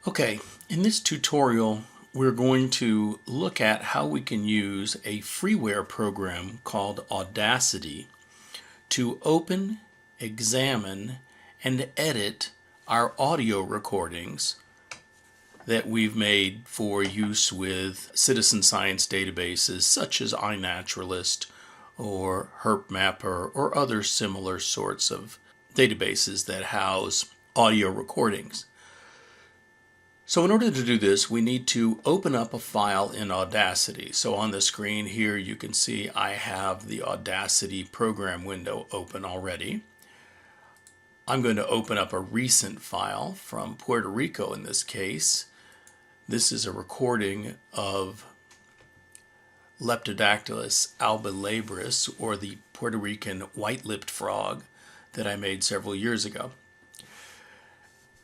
Okay, in this tutorial we're going to look at how we can use a freeware program called Audacity to open, examine, and edit our audio recordings that we've made for use with citizen science databases such as iNaturalist or HerpMapper or other similar sorts of databases that house audio recordings. So in order to do this, we need to open up a file in Audacity. So on the screen here you can see I have the Audacity program window open already. I'm going to open up a recent file from Puerto Rico in this case. This is a recording of Leptodactylus albilabris, or the Puerto Rican white-lipped frog, that I made several years ago.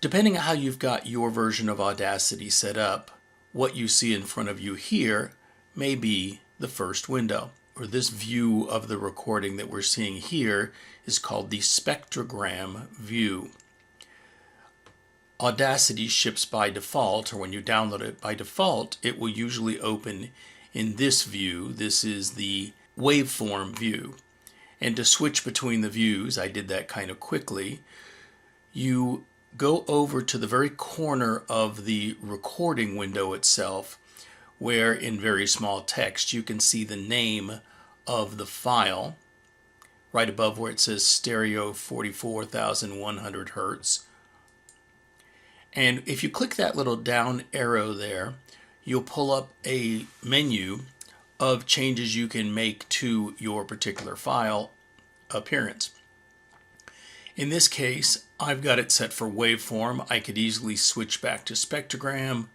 Depending on how you've got your version of Audacity set up, what you see in front of you here may be the first window, or this view of the recording that we're seeing here is called the spectrogram view. Audacity ships by default, or when you download it by default, it will usually open in this view. This is the waveform view. And to switch between the views, I did that kind of quickly, you go over to the very corner of the recording window itself, where in very small text you can see the name of the file right above where it says stereo 44,100 hertz. And if you click that little down arrow there, you'll pull up a menu of changes you can make to your particular file appearance. In this case, I've got it set for waveform. I could easily switch back to spectrogram.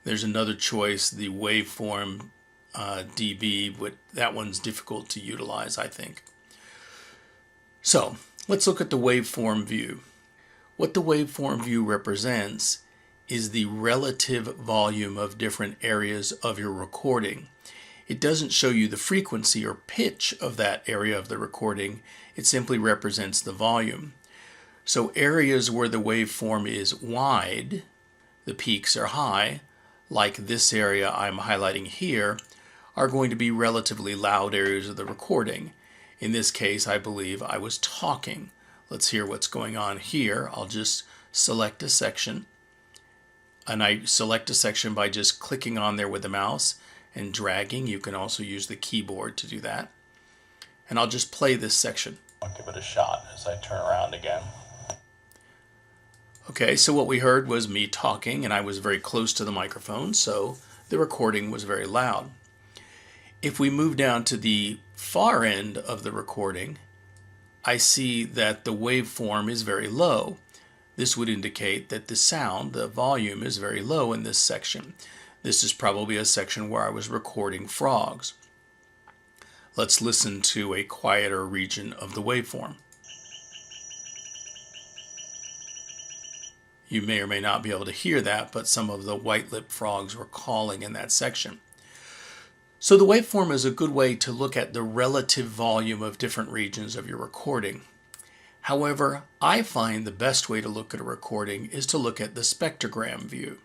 There's another choice, the waveform dB, but that one's difficult to utilize, I think. So let's look at the waveform view. What the waveform view represents is the relative volume of different areas of your recording. It doesn't show you the frequency or pitch of that area of the recording. It simply represents the volume. So areas where the waveform is wide, the peaks are high, like this area I'm highlighting here, are going to be relatively loud areas of the recording. In this case, I believe I was talking. Let's hear what's going on here. I'll just select a section, and I select a section by just clicking on there with the mouse and dragging. You can also use the keyboard to do that. And I'll just play this section. I'll give it a shot as I turn around again. Okay, so what we heard was me talking, and I was very close to the microphone, so the recording was very loud. If we move down to the far end of the recording, I see that the waveform is very low. This would indicate that the sound, the volume, is very low in this section. This is probably a section where I was recording frogs. Let's listen to a quieter region of the waveform. You may or may not be able to hear that, but some of the white-lipped frogs were calling in that section. So the waveform is a good way to look at the relative volume of different regions of your recording. However, I find the best way to look at a recording is to look at the spectrogram view.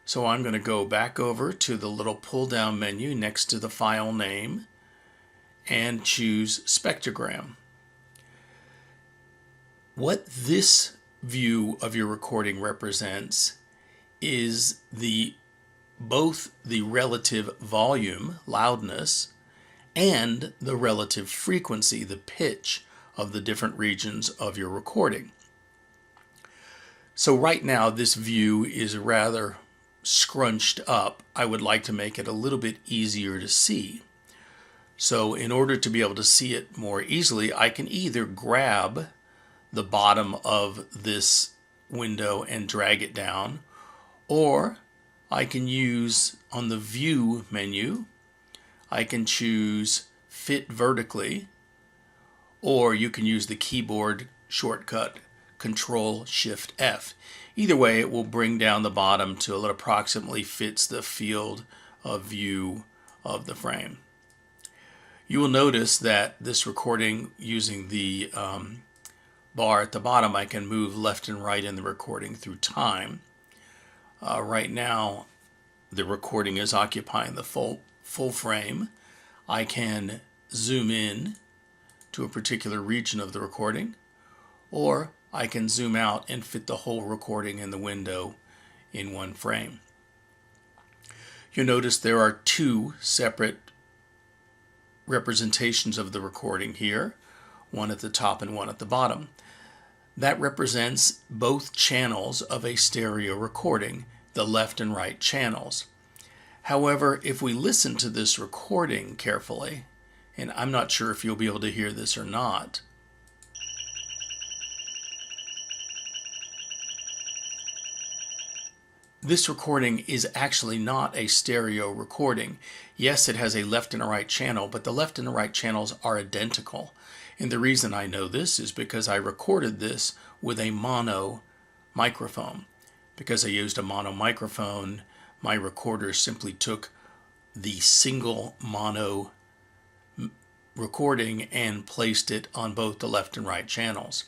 So I'm going to go back over to the little pull-down menu next to the file name and choose spectrogram. What this view of your recording represents is both the relative volume, loudness, and the relative frequency, the pitch of the different regions of your recording. So right now this view is rather scrunched up. I would like to make it a little bit easier to see. So in order to be able to see it more easily, I can either grab the bottom of this window and drag it down, or I can use on the view menu, I can choose fit vertically, or you can use the keyboard shortcut Control-Shift-F. Either way, it will bring down the bottom till it approximately fits the field of view of the frame. You will notice that this recording using the bar at the bottom, I can move left and right in the recording through time. Right now, the recording is occupying the full frame. I can zoom in to a particular region of the recording, or I can zoom out and fit the whole recording in the window in one frame. You'll notice there are two separate representations of the recording here, one at the top and one at the bottom. That represents both channels of a stereo recording, the left and right channels. However, if we listen to this recording carefully, and I'm not sure if you'll be able to hear this or not, this recording is actually not a stereo recording. Yes, it has a left and a right channel, but the left and the right channels are identical. And the reason I know this is because I recorded this with a mono microphone. Because I used a mono microphone, my recorder simply took the single mono recording and placed it on both the left and right channels.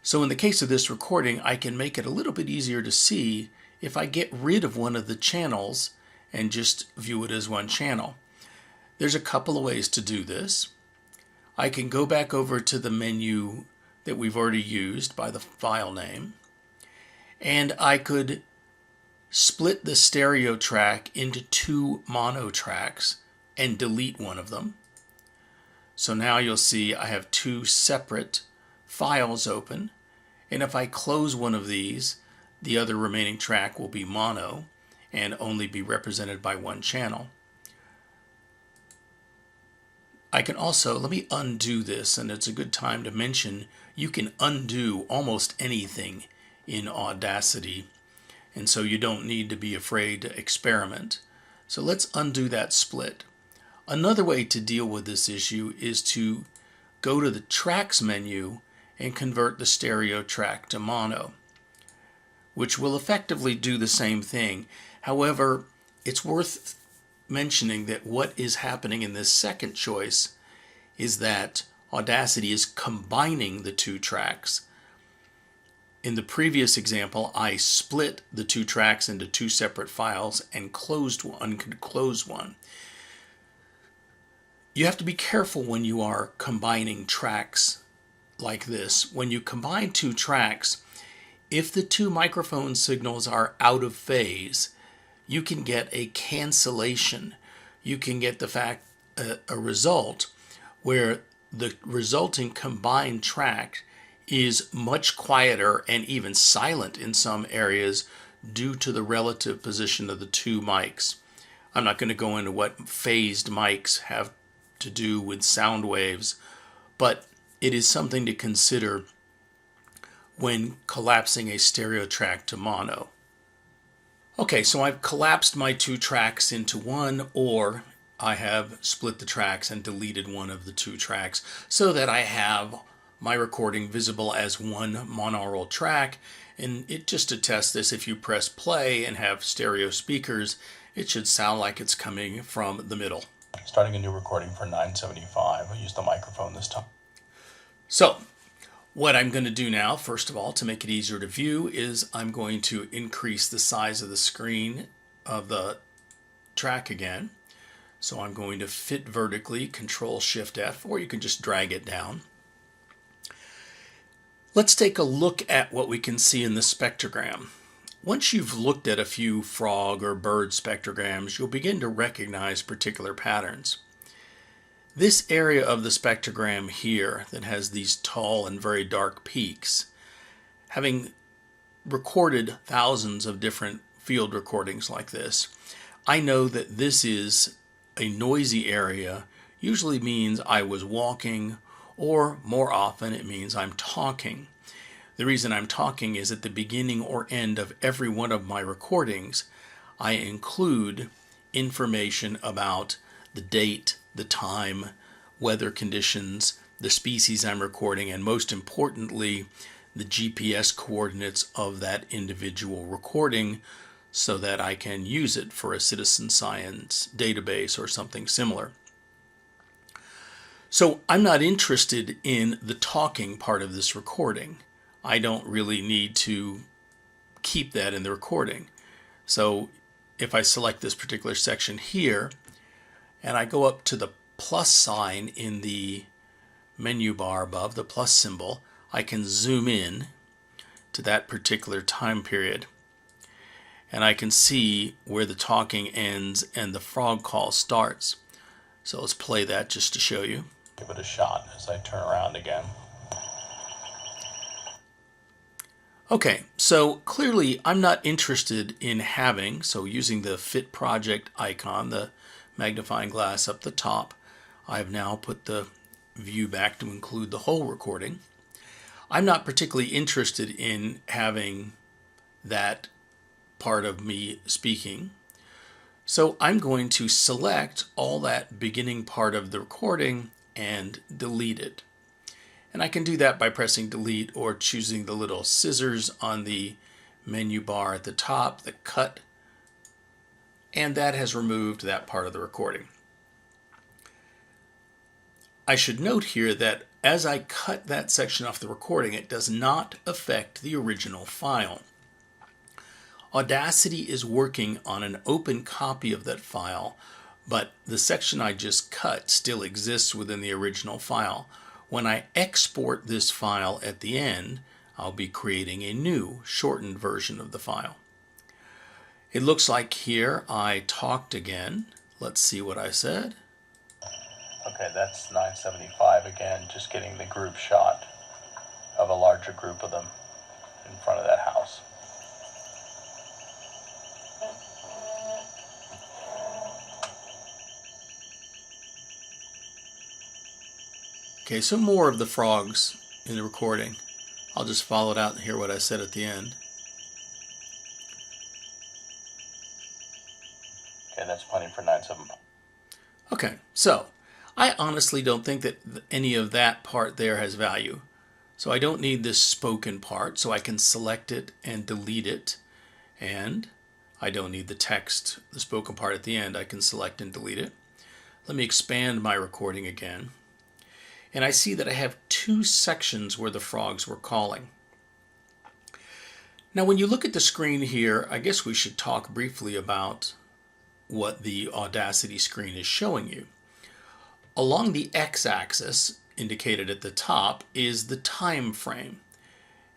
So in the case of this recording, I can make it a little bit easier to see if I get rid of one of the channels and just view it as one channel. There's a couple of ways to do this. I can go back over to the menu that we've already used by the file name, and I could split the stereo track into two mono tracks and delete one of them. So now you'll see I have two separate files open, and if I close one of these, the other remaining track will be mono and only be represented by one channel. I can also, let me undo this, and it's a good time to mention you can undo almost anything in Audacity, and so you don't need to be afraid to experiment. So let's undo that split. Another way to deal with this issue is to go to the Tracks menu and convert the stereo track to mono, which will effectively do the same thing. However, it's worth mentioning that what is happening in this second choice is that Audacity is combining the two tracks. In the previous example, I split the two tracks into two separate files and closed one. You have to be careful when you are combining tracks like this. When you combine two tracks, if the two microphone signals are out of phase, you can get a cancellation. You can get a result where the resulting combined track is much quieter and even silent in some areas due to the relative position of the two mics. I'm not going to go into what phased mics have to do with sound waves, but it is something to consider when collapsing a stereo track to mono. Okay, so I've collapsed my two tracks into one, or I have split the tracks and deleted one of the two tracks so that I have my recording visible as one monaural track. And just to test this, if you press play and have stereo speakers, it should sound like it's coming from the middle. Starting a new recording for 975. I'll use the microphone this time. So what I'm going to do now, first of all, to make it easier to view, is I'm going to increase the size of the screen of the track again. So I'm going to fit vertically, Control-Shift-F, or you can just drag it down. Let's take a look at what we can see in the spectrogram. Once you've looked at a few frog or bird spectrograms, you'll begin to recognize particular patterns. This area of the spectrogram here that has these tall and very dark peaks, having recorded thousands of different field recordings like this, I know that this is a noisy area. Usually means I was walking, or more often it means I'm talking. The reason I'm talking is at the beginning or end of every one of my recordings, I include information about the date, the time, weather conditions, the species I'm recording, and most importantly, the GPS coordinates of that individual recording so that I can use it for a citizen science database or something similar. So I'm not interested in the talking part of this recording. I don't really need to keep that in the recording. So if I select this particular section here and I go up to the plus sign in the menu bar above, the plus symbol, I can zoom in to that particular time period. And I can see where the talking ends and the frog call starts. So let's play that just to show you. Give it a shot as I turn around again. Okay, so clearly I'm not interested in having, so using the Fit Project icon, the magnifying glass up the top, I've now put the view back to include the whole recording. I'm not particularly interested in having that part of me speaking. So I'm going to select all that beginning part of the recording and delete it. And I can do that by pressing delete or choosing the little scissors on the menu bar at the top, the cut, and that has removed that part of the recording. I should note here that as I cut that section off the recording, it does not affect the original file. Audacity is working on an open copy of that file, but the section I just cut still exists within the original file. When I export this file at the end, I'll be creating a new shortened version of the file. It looks like here I talked again. Let's see what I said. Okay, that's 975 again, just getting the group shot of a larger group of them in front of that house. Okay, so more of the frogs in the recording. I'll just follow it out and hear what I said at the end. Okay, that's plenty for 975. Okay, so I honestly don't think that any of that part there has value. So I don't need this spoken part, so I can select it and delete it. And I don't need the text, the spoken part at the end. I can select and delete it. Let me expand my recording again. And I see that I have two sections where the frogs were calling. Now when you look at the screen here, I guess we should talk briefly about what the Audacity screen is showing you. Along the x-axis, indicated at the top, is the time frame.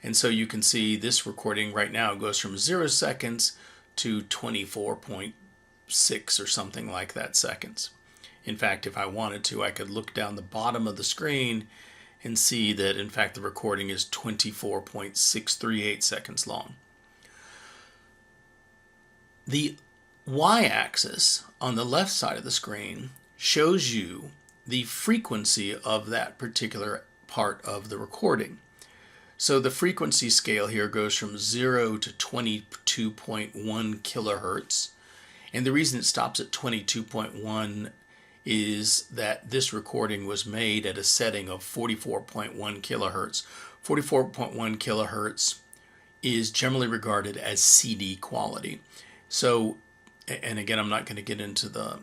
And so you can see this recording right now goes from 0 seconds to 24.6 or something like that seconds. In fact, if I wanted to, I could look down the bottom of the screen and see that, in fact, the recording is 24.638 seconds long. The y-axis on the left side of the screen shows you the frequency of that particular part of the recording. So the frequency scale here goes from 0 to 22.1 kilohertz. And the reason it stops at 22.1 is that this recording was made at a setting of 44.1 kilohertz. 44.1 kilohertz is generally regarded as CD quality. So, and again, I'm not going to get into the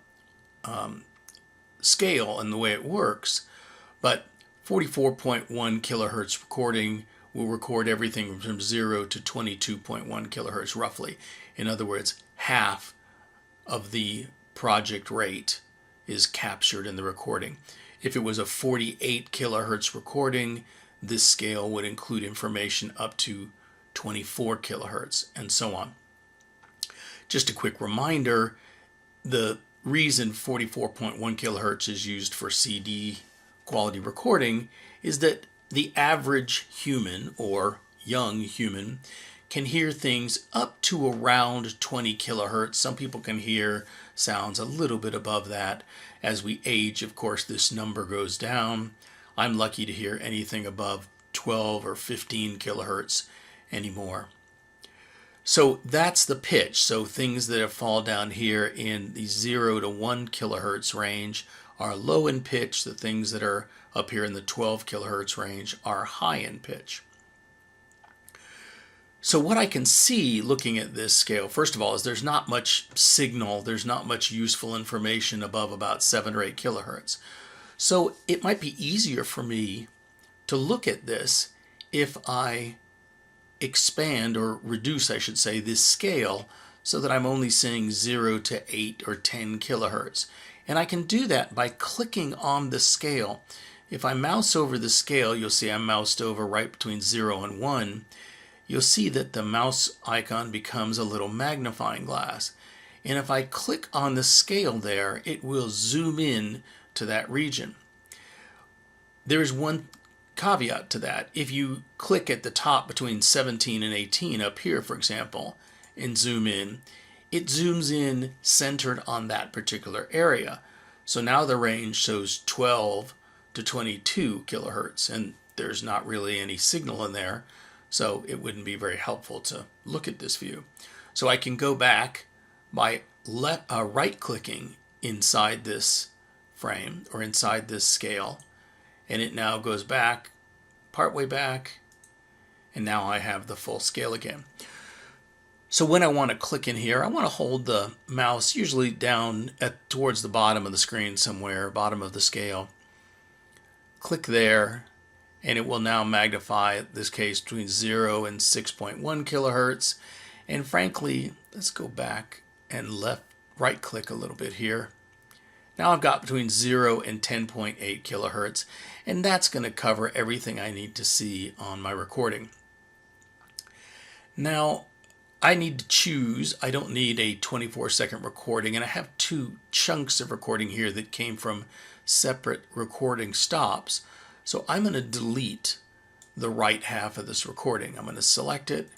scale and the way it works, but 44.1 kilohertz recording will record everything from 0 to 22.1 kilohertz roughly. In other words, half of the project rate is captured in the recording. If it was a 48 kilohertz recording, this scale would include information up to 24 kilohertz and so on. Just a quick reminder, the reason 44.1 kilohertz is used for CD quality recording is that the average human or young human can hear things up to around 20 kilohertz. Some people can hear sounds a little bit above that. As we age, of course, this number goes down. I'm lucky to hear anything above 12 or 15 kilohertz anymore. So that's the pitch. So things that fall down here in the 0 to 1 kilohertz range are low in pitch. The things that are up here in the 12 kilohertz range are high in pitch. So what I can see looking at this scale, first of all, is there's not much signal, there's not much useful information above about 7 or 8 kilohertz. So it might be easier for me to look at this if I expand, or reduce I should say, this scale so that I'm only seeing 0 to 8 or 10 kilohertz. And I can do that by clicking on the scale. If I mouse over the scale, you'll see I'm moused over right between 0 and 1. You'll see that the mouse icon becomes a little magnifying glass. And if I click on the scale there, it will zoom in to that region. There is one caveat to that. If you click at the top between 17 and 18, up here for example, and zoom in, it zooms in centered on that particular area. So now the range shows 12 to 22 kilohertz, and there's not really any signal in there, so it wouldn't be very helpful to look at this view. So I can go back by right-clicking inside this frame or inside this scale, and it now goes back, partway back, and now I have the full scale again. So when I want to click in here, I want to hold the mouse usually down towards the bottom of the screen somewhere, bottom of the scale. Click there, and it will now magnify, in this case, between 0 and 6.1 kilohertz. And frankly, let's go back and right click a little bit here. Now I've got between 0 and 10.8 kilohertz, and that's going to cover everything I need to see on my recording. Now I need to choose. I don't need a 24-second recording, and I have two chunks of recording here that came from separate recording stops. So I'm going to delete the right half of this recording. I'm going to select it,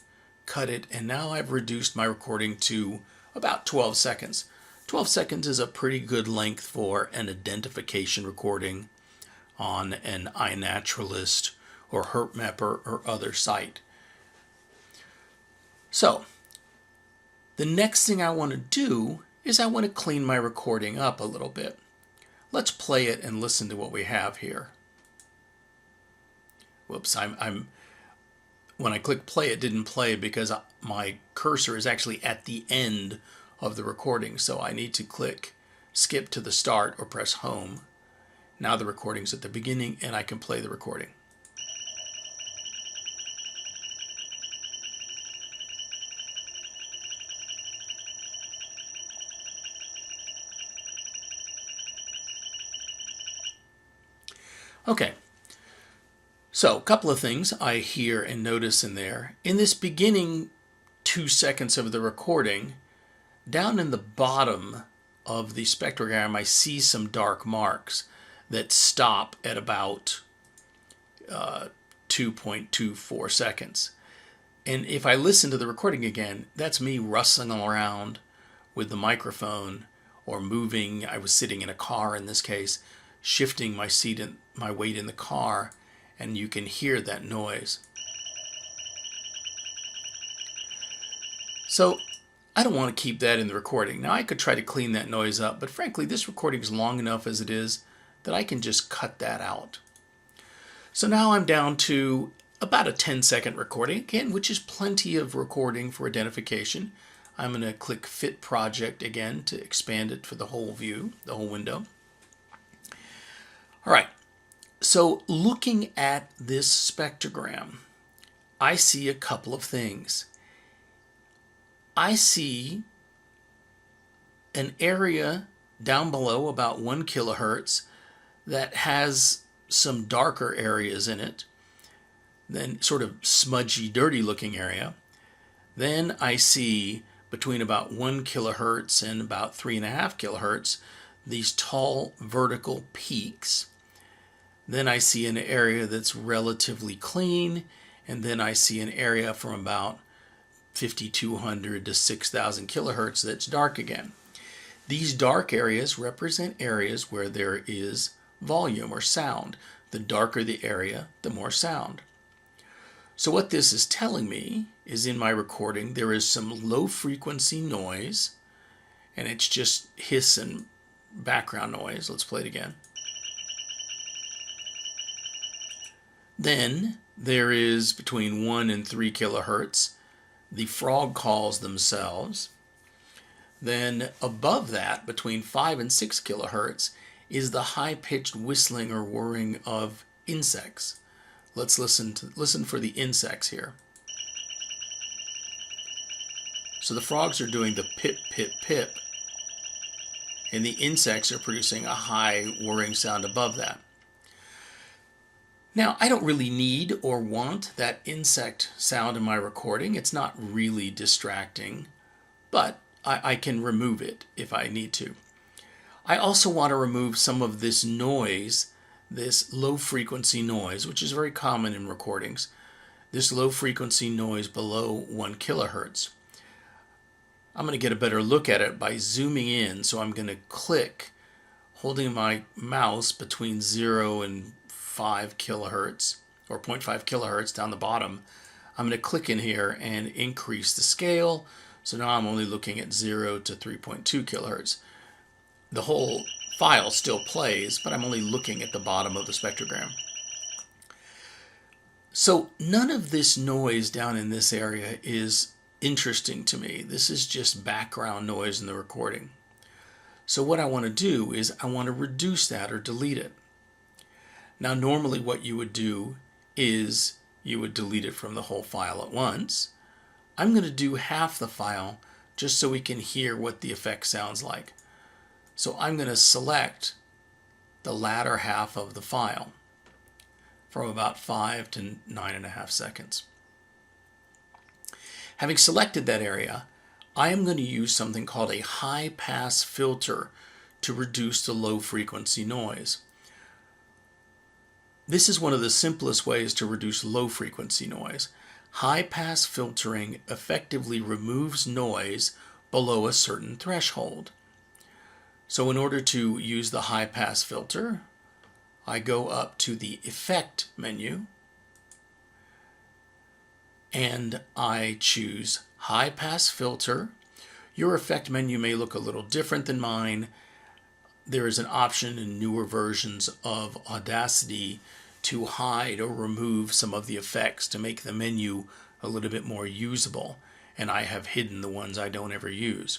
cut it, and now I've reduced my recording to about 12 seconds. 12 seconds is a pretty good length for an identification recording on an iNaturalist or HerpMapper or other site. So the next thing I want to do is I want to clean my recording up a little bit. Let's play it and listen to what we have here. Whoops, when I click play, it didn't play because my cursor is actually at the end of the recording. So I need to click skip to the start or press home. Now the recording's at the beginning and I can play the recording. Okay, so a couple of things I hear and notice in there. In this beginning 2 seconds of the recording, down in the bottom of the spectrogram, I see some dark marks that stop at about 2.24 seconds. And if I listen to the recording again, that's me rustling around with the microphone or moving. I was sitting in a car in this case, shifting my seat and my weight in the car, and you can hear that noise. So I don't want to keep that in the recording. Now I could try to clean that noise up, but frankly this recording is long enough as it is that I can just cut that out. So now I'm down to about a 10-second recording again, which is plenty of recording for identification. I'm going to click Fit Project again to expand it for the whole view, the whole window. All right, so looking at this spectrogram, I see a couple of things. I see an area down below about 1 kilohertz that has some darker areas in it, then sort of smudgy, dirty looking area. Then I see between about 1 kilohertz and about 3.5 kilohertz these tall vertical peaks. Then I see an area that's relatively clean, and then I see an area from about 5,200 to 6,000 kilohertz that's dark again. These dark areas represent areas where there is volume or sound. The darker the area, the more sound. So what this is telling me is in my recording there is some low frequency noise, and it's just hiss and background noise. Let's play it again. Then there is between 1 and 3 kilohertz, the frog calls themselves. Then above that, between 5 and 6 kilohertz, is the high-pitched whistling or whirring of insects. Let's listen for the insects here. So the frogs are doing the pip, pip, pip, and the insects are producing a high whirring sound above that. Now, I don't really need or want that insect sound in my recording. It's not really distracting, but I can remove it if I need to. I also want to remove some of this noise, this low frequency noise, which is very common in recordings, this low frequency noise below 1 kilohertz. I'm going to get a better look at it by zooming in, so I'm going to click, holding my mouse between 0 and 5 kilohertz, or 0.5 kilohertz down the bottom. I'm going to click in here and increase the scale, so now I'm only looking at 0 to 3.2 kilohertz. The whole file still plays, but I'm only looking at the bottom of the spectrogram. So none of this noise down in this area is interesting to me. This is just background noise in the recording. So what I want to do is I want to reduce that or delete it. Now normally what you would do is you would delete it from the whole file at once. I'm going to do half the file just so we can hear what the effect sounds like. So I'm going to select the latter half of the file from about 5 to 9.5 seconds. Having selected that area, I am going to use something called a high-pass filter to reduce the low-frequency noise. This is one of the simplest ways to reduce low-frequency noise. High-pass filtering effectively removes noise below a certain threshold. So in order to use the high-pass filter, I go up to the Effect menu, and I choose High Pass Filter. Your effect menu may look a little different than mine. There is an option in newer versions of Audacity to hide or remove some of the effects to make the menu a little bit more usable, and I have hidden the ones I don't ever use.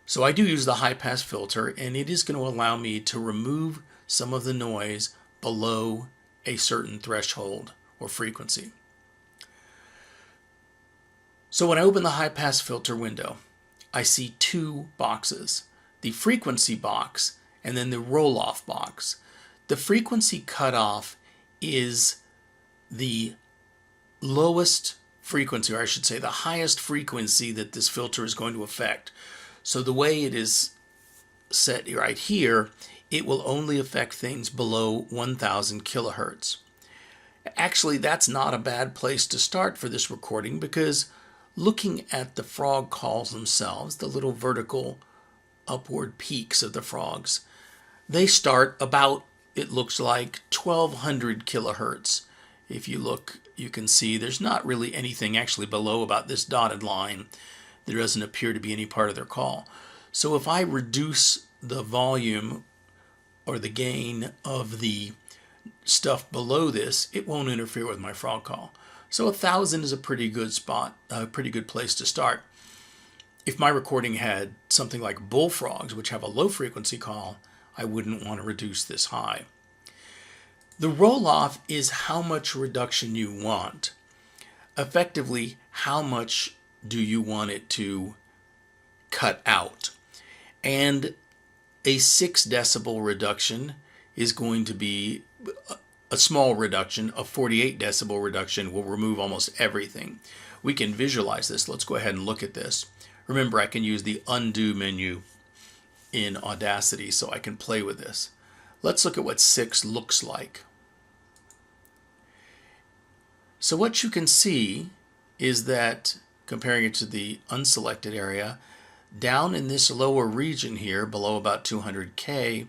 So I do use the high pass filter, and it is going to allow me to remove some of the noise below a certain threshold or frequency. So when I open the high pass filter window, I see two boxes, the frequency box and then the roll-off box. The frequency cutoff is the lowest frequency, or I should say the highest frequency that this filter is going to affect. So the way it is set right here, it will only affect things below 1000 kilohertz. Actually, that's not a bad place to start for this recording, because looking at the frog calls themselves, the little vertical upward peaks of the frogs, they start about, it looks like, 1200 kilohertz. If you look, you can see there's not really anything actually below about this dotted line. There doesn't appear to be any part of their call. So if I reduce the volume or the gain of the stuff below this, it won't interfere with my frog call. So 1000 is a pretty good spot, a pretty good place to start. If my recording had something like bullfrogs, which have a low frequency call, I wouldn't want to reduce this high. The roll-off is how much reduction you want. Effectively, how much do you want it to cut out? And a 6 decibel reduction is going to be a small reduction. A 48 decibel reduction will remove almost everything. We can visualize this. Let's go ahead and look at this. Remember, I can use the undo menu in Audacity, so I can play with this. Let's look at what 6 looks like. So what you can see is that, comparing it to the unselected area, down in this lower region here, below about 200K,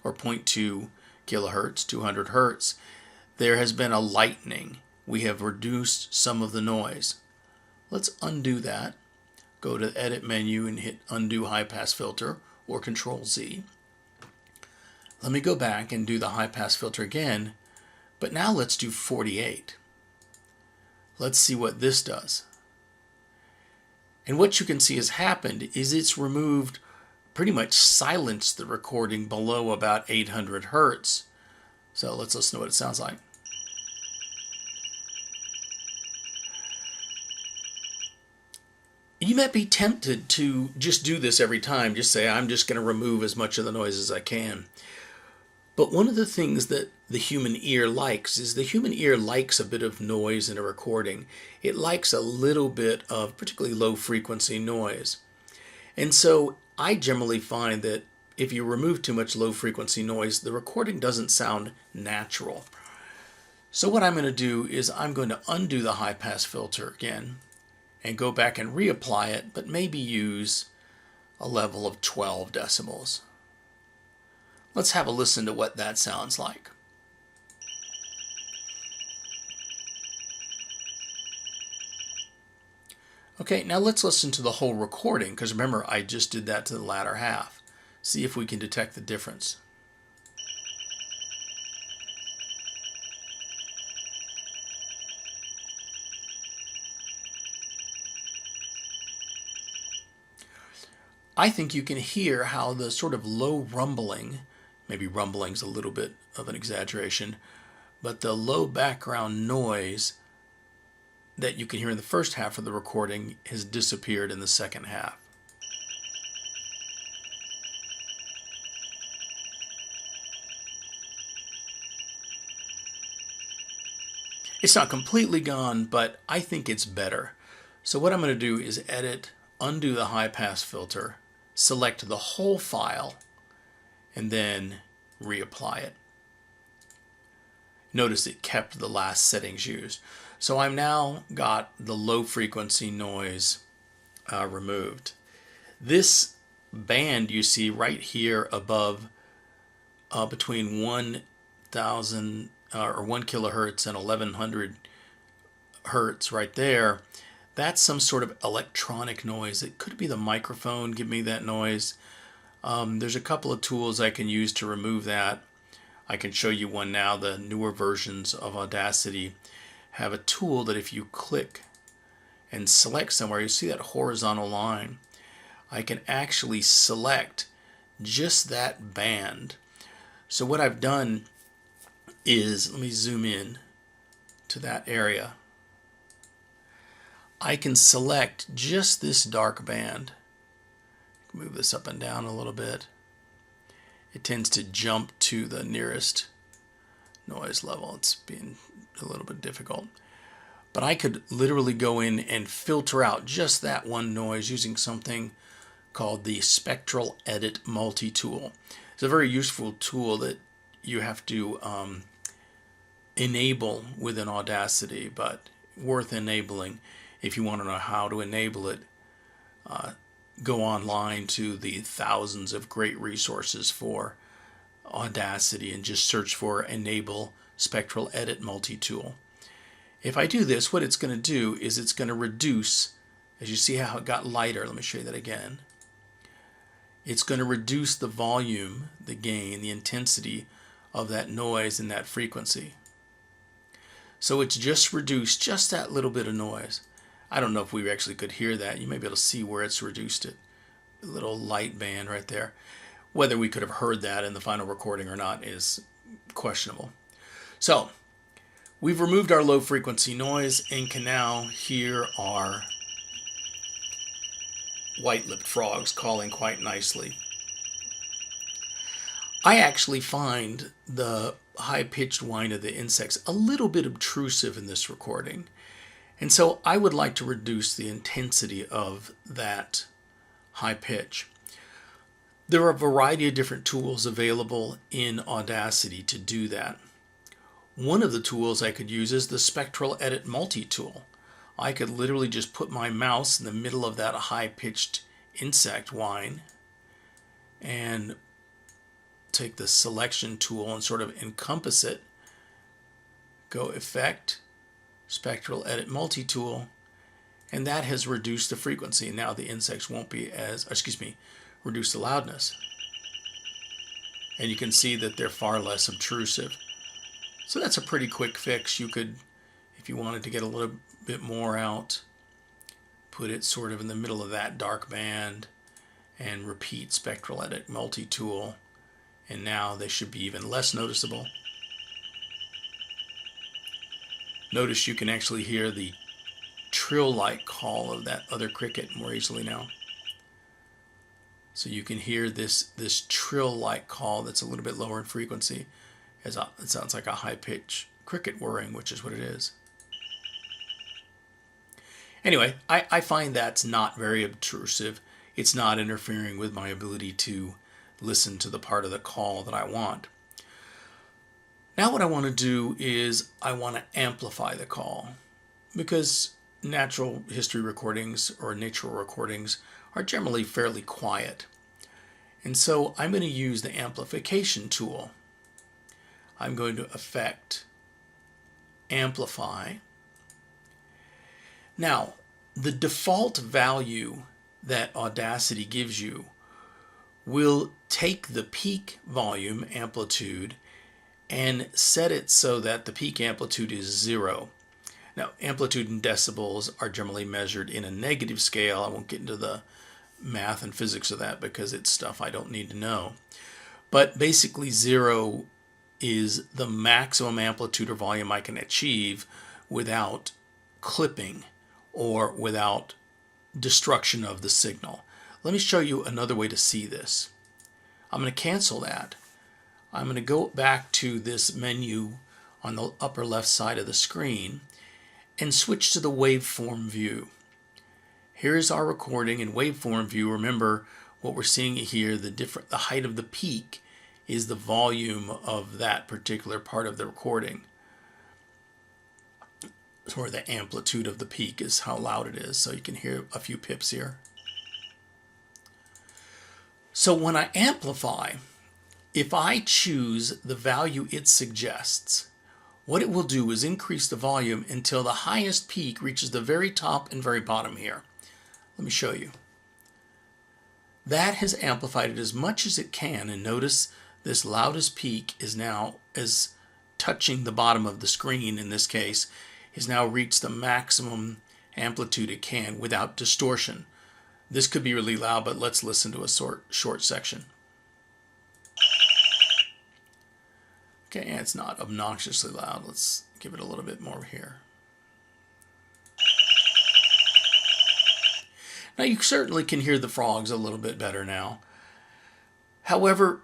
or 0.2 kilohertz, 200 hertz, there has been a lightening. We have reduced some of the noise. Let's undo that. Go to the Edit menu and hit Undo High Pass Filter, or Control Z. Let me go back and do the high pass filter again, but now let's do 48. Let's see what this does. And what you can see has happened is it's removed pretty much silenced the recording below about 800 hertz. So let's listen to what it sounds like. You might be tempted to just do this every time, just say, I'm just going to remove as much of the noise as I can. But one of the things that the human ear likes is the human ear likes a bit of noise in a recording. It likes a little bit of particularly low frequency noise. And so I generally find that if you remove too much low frequency noise, the recording doesn't sound natural. So what I'm going to do is I'm going to undo the high pass filter again and go back and reapply it, but maybe use a level of 12 decibels. Let's have a listen to what that sounds like. Okay, now let's listen to the whole recording, because remember, I just did that to the latter half. See if we can detect the difference. I think you can hear how the sort of low rumbling, maybe rumbling's a little bit of an exaggeration, but the low background noise that you can hear in the first half of the recording has disappeared in the second half. It's not completely gone, but I think it's better. So what I'm going to do is edit, undo the high pass filter, select the whole file, and then reapply it. Notice it kept the last settings used. So I've now got the low frequency noise removed. This band you see right here above between 1,000 or 1 kilohertz and 1100 hertz right there, that's some sort of electronic noise. It could be the microphone give me that noise. There's a couple of tools I can use to remove that. I can show you one now. The newer versions of Audacity have a tool that if you click and select somewhere, you see that horizontal line. I can actually select just that band. So what I've done is, let me zoom in to that area. I can select just this dark band. Move this up and down a little bit. It tends to jump to the nearest noise level. It's being a little bit difficult. But I could literally go in and filter out just that one noise using something called the Spectral Edit Multi-Tool. It's a very useful tool that you have to enable within Audacity, but worth enabling. If you want to know how to enable it, go online to the thousands of great resources for Audacity and just search for Enable Spectral Edit Multi-Tool. If I do this, what it's going to do is it's going to reduce, as you see how it got lighter, let me show you that again. It's going to reduce the volume, the gain, the intensity of that noise and that frequency. So it's just reduced just that little bit of noise. I don't know if we actually could hear that. You may be able to see where it's reduced it. A little light band right there. Whether we could have heard that in the final recording or not is questionable. So we've removed our low frequency noise and can now hear our white-lipped frogs calling quite nicely. I actually find the high-pitched whine of the insects a little bit obtrusive in this recording. And so I would like to reduce the intensity of that high pitch. There are a variety of different tools available in Audacity to do that. One of the tools I could use is the Spectral Edit Multi-Tool. I could literally just put my mouse in the middle of that high-pitched insect whine and take the selection tool and sort of encompass it. Go Effect, Spectral Edit Multi-Tool, and that has reduced the frequency. Now the insects won't be as, reduce the loudness. And you can see that they're far less obtrusive. So that's a pretty quick fix. You could, if you wanted to get a little bit more out, put it sort of in the middle of that dark band and repeat spectral edit multi-tool, and now they should be even less noticeable. Notice you can actually hear the trill-like call of that other cricket more easily now. So you can hear this trill-like call that's a little bit lower in frequency. It sounds like a high-pitched cricket whirring, which is what it is. Anyway, I find that's not very obtrusive. It's not interfering with my ability to listen to the part of the call that I want. Now what I want to do is I want to amplify the call, because natural history recordings or nature recordings are generally fairly quiet. And so I'm going to use the amplification tool. I'm going to Effect, Amplify. Now, the default value that Audacity gives you will take the peak volume amplitude and set it so that the peak amplitude is 0. Now, amplitude in decibels are generally measured in a negative scale. I won't get into the math and physics of that because it's stuff I don't need to know. But basically 0 is the maximum amplitude or volume I can achieve without clipping or without destruction of the signal. Let me show you another way to see this. I'm going to cancel that. I'm going to go back to this menu on the upper left side of the screen and switch to the waveform view. Here's our recording in waveform view. Remember what we're seeing here, the height of the peak is the volume of that particular part of the recording. Or the amplitude of the peak is how loud it is. So you can hear a few pips here. So when I amplify, if I choose the value it suggests, what it will do is increase the volume until the highest peak reaches the very top and very bottom here. Let me show you. That has amplified it as much as it can, and notice this loudest peak is now touching the bottom of the screen in this case, has now reached the maximum amplitude it can without distortion. This could be really loud, but let's listen to a short section. Okay, and it's not obnoxiously loud. Let's give it a little bit more here. Now you certainly can hear the frogs a little bit better now. However,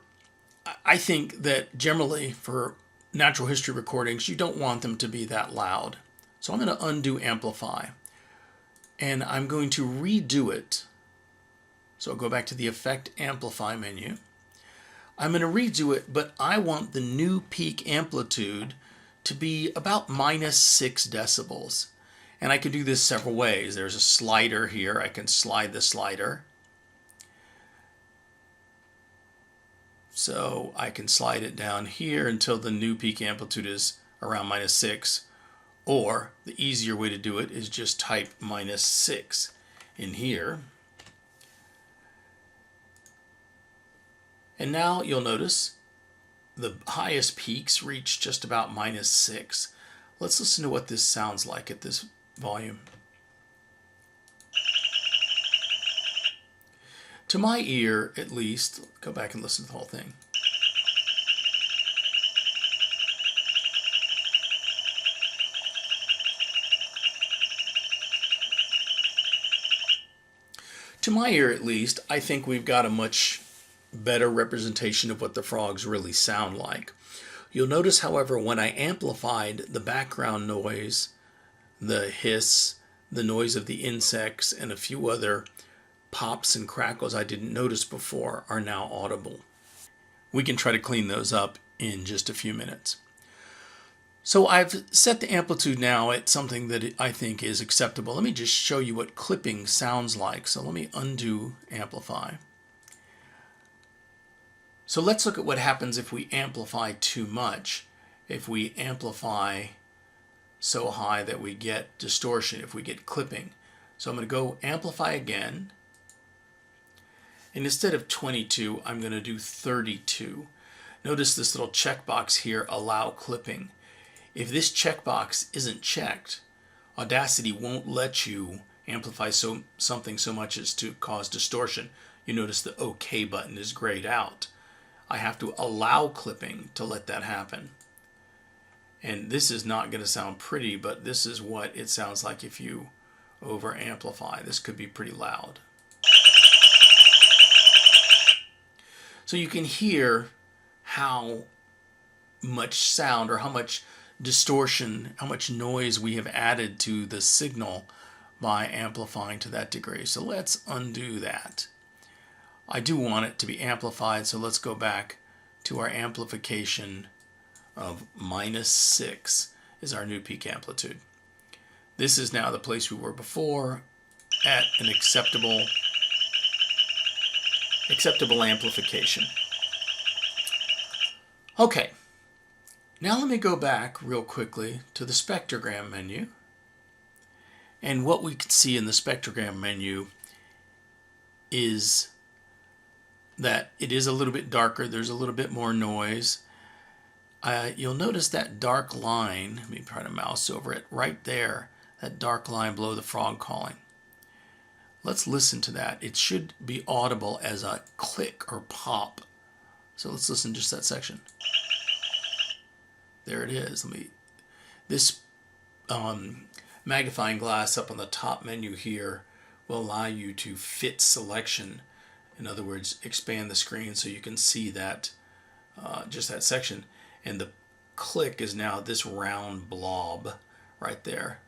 I think that generally for natural history recordings, you don't want them to be that loud. So I'm going to undo Amplify, and I'm going to redo it. So I'll go back to the Effect Amplify menu. I'm going to redo it, but I want the new peak amplitude to be about -6 decibels. And I can do this several ways. There's a slider here. I can slide the slider. So I can slide it down here until the new peak amplitude is around -6. Or the easier way to do it is just type -6 in here. And now you'll notice the highest peaks reach just about -6. Let's listen to what this sounds like at this volume. To my ear, at least, go back and listen to the whole thing. To my ear, at least, I think we've got a much better representation of what the frogs really sound like. You'll notice, however, when I amplified the background noise, the hiss, the noise of the insects, and a few other pops and crackles I didn't notice before are now audible. We can try to clean those up in just a few minutes. So I've set the amplitude now at something that I think is acceptable. Let me just show you what clipping sounds like. So let me undo Amplify. So let's look at what happens if we amplify too much. If we amplify so high that we get distortion, if we get clipping. So I'm going to go amplify again. And instead of 22, I'm going to do 32. Notice this little checkbox here, allow clipping. If this checkbox isn't checked, Audacity won't let you amplify something so much as to cause distortion. You notice the OK button is grayed out. I have to allow clipping to let that happen. And this is not going to sound pretty, but this is what it sounds like if you over amplify. This could be pretty loud. So you can hear how much sound or how much distortion, how much noise we have added to the signal by amplifying to that degree. So let's undo that. I do want it to be amplified, so let's go back to our amplification of -6 is our new peak amplitude. This is now the place we were before at an acceptable amplification. Okay, now let me go back real quickly to the spectrogram menu. And what we can see in the spectrogram menu is that it is a little bit darker. There's a little bit more noise. You'll notice that dark line. Let me try to mouse over it right there. That dark line below the frog calling. Let's listen to that. It should be audible as a click or pop. So let's listen to just that section. There it is. This magnifying glass up on the top menu here will allow you to fit selection. In other words, expand the screen so you can see that just that section. And the click is now this round blob right there.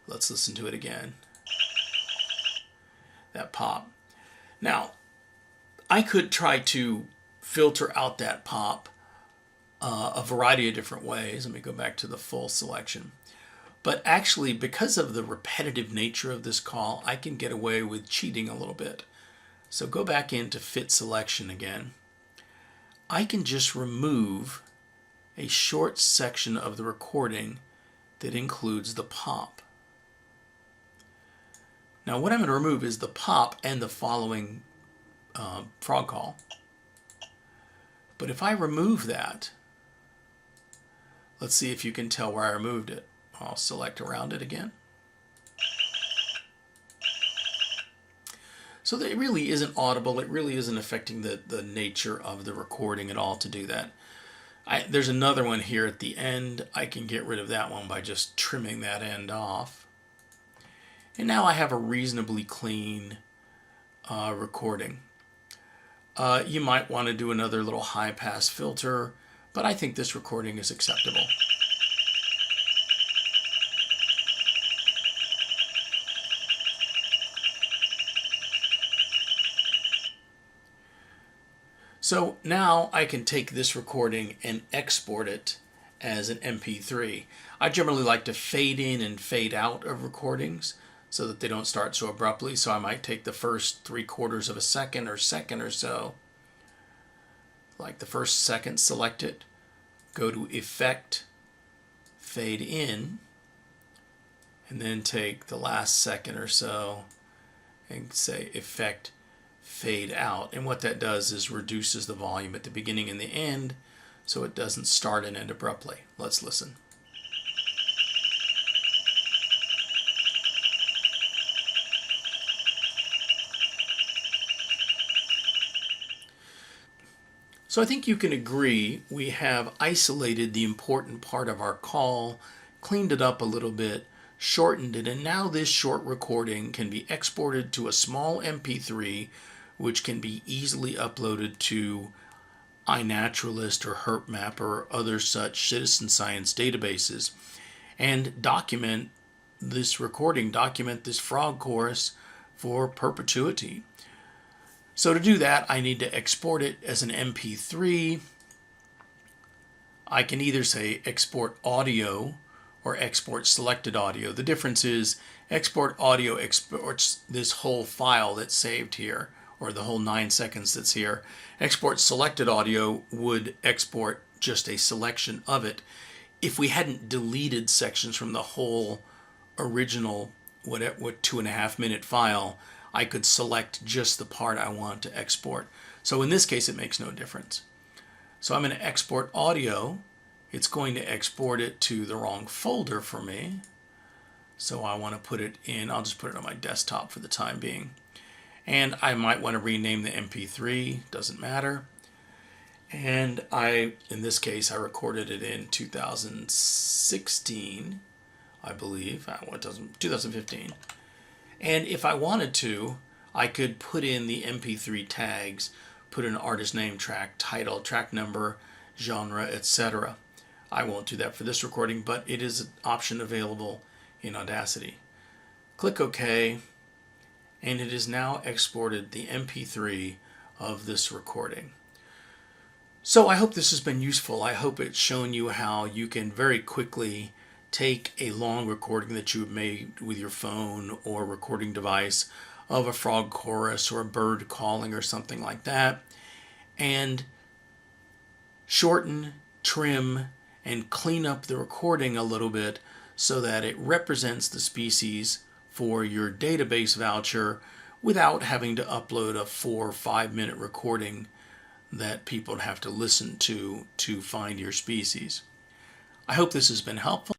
Let's listen to it again. That pop. Now, I could try to filter out that pop a variety of different ways. Let me go back to the full selection. But actually, because of the repetitive nature of this call, I can get away with cheating a little bit. So go back into fit selection again. I can just remove a short section of the recording that includes the pop. Now what I'm going to remove is the pop and the following frog call. But if I remove that, let's see if you can tell where I removed it. I'll select around it again. So that it really isn't audible. It really isn't affecting the nature of the recording at all to do that. There's another one here at the end. I can get rid of that one by just trimming that end off. And now I have a reasonably clean recording. You might want to do another little high pass filter, but I think this recording is acceptable. So now I can take this recording and export it as an MP3. I generally like to fade in and fade out of recordings so that they don't start so abruptly. So I might take the first 3/4 of a second or so, like the first second, select it, go to Effect, Fade In, and then take the last second or so and say Effect, Fade Out. And what that does is reduces the volume at the beginning and the end so it doesn't start and end abruptly. Let's listen. So I think you can agree we have isolated the important part of our call, cleaned it up a little bit, shortened it, and now this short recording can be exported to a small MP3 which can be easily uploaded to iNaturalist or HerpMap or other such citizen science databases and document this recording, document this frog chorus for perpetuity. So to do that, I need to export it as an MP3. I can either say export audio or export selected audio. The difference is export audio exports this whole file that's saved here, or the whole 9 seconds that's here. Export selected audio would export just a selection of it. If we hadn't deleted sections from the whole original 2.5 minute file, I could select just the part I want to export. So in this case, it makes no difference. So I'm going to export audio. It's going to export it to the wrong folder for me. So I want to put it in, I'll just put it on my desktop for the time being. And I might want to rename the MP3, doesn't matter. And in this case, I recorded it in 2016, I believe. 2015. And if I wanted to, I could put in the MP3 tags, put an artist name, track title, track number, genre, etc. I won't do that for this recording, but it is an option available in Audacity. Click OK, and it is now exported the MP3 of this recording. So I hope this has been useful. I hope it's shown you how you can very quickly take a long recording that you have made with your phone or recording device of a frog chorus or a bird calling or something like that, and shorten, trim, and clean up the recording a little bit so that it represents the species for your database voucher without having to upload a 4 or 5 minute recording that people have to listen to find your species. I hope this has been helpful.